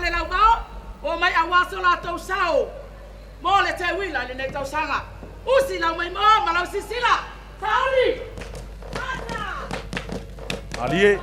FALELAUVAO o mai awaso la tau sao mo le Teuila le nei tau sanga usi lau mai mo malau sisila tauri Alie.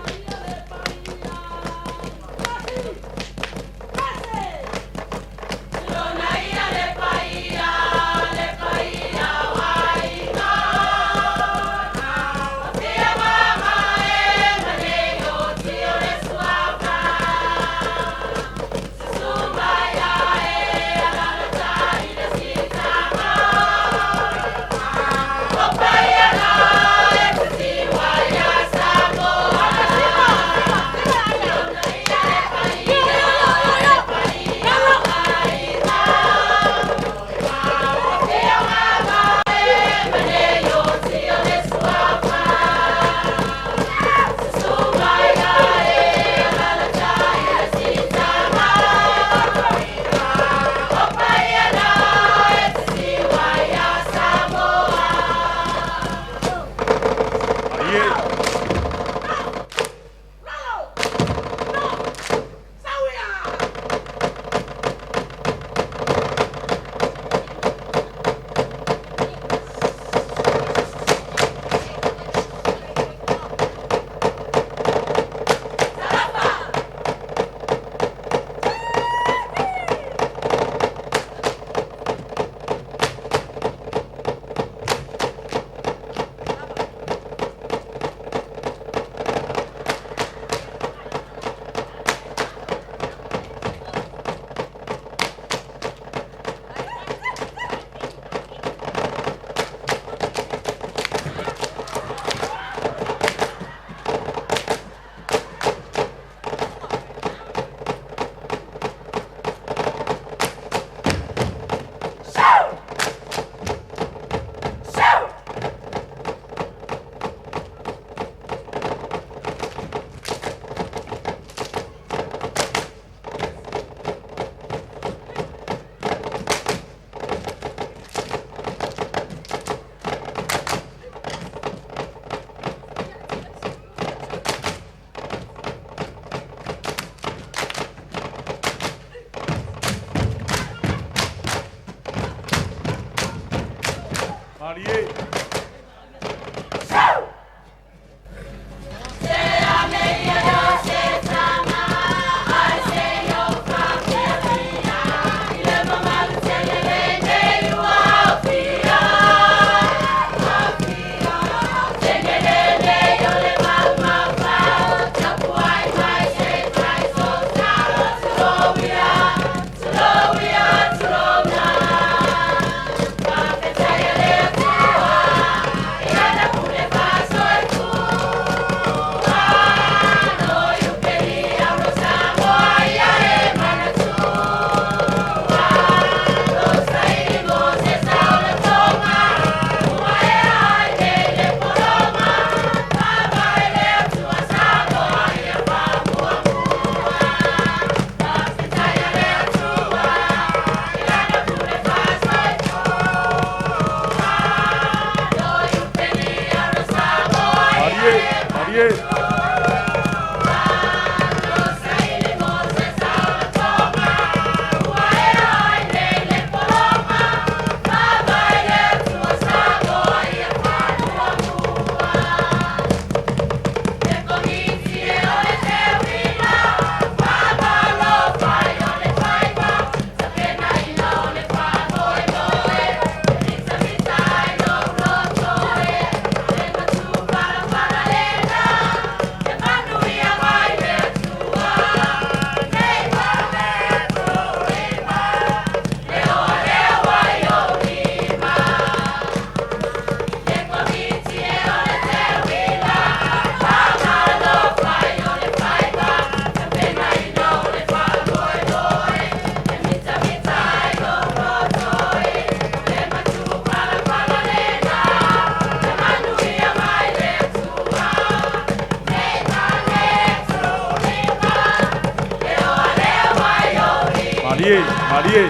Marie.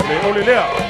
Le olelea.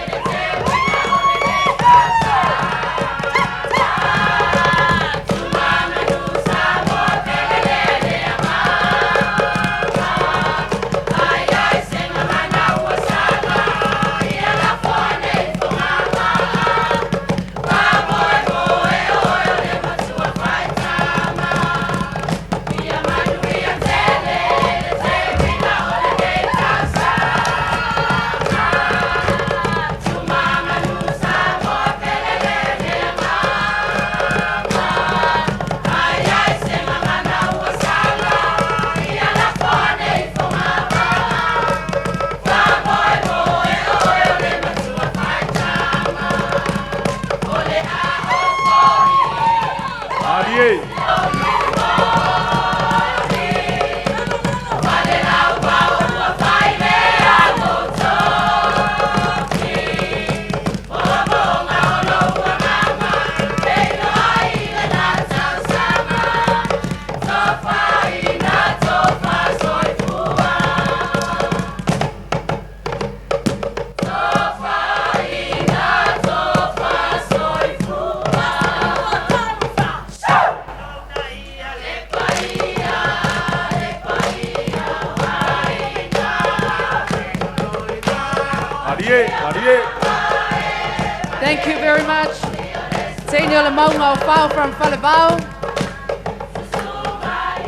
Thank you very much. Teine Mauga from FALELAUVAO.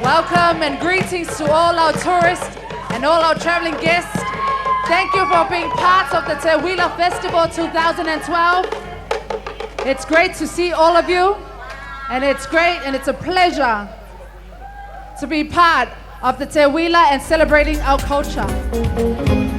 Welcome and greetings to all our tourists and all our traveling guests. Thank you for being part of the Teuila Festival 2012. It's great to see all of you, and it's great and it's a pleasure to be part of the Teuila and celebrating our culture.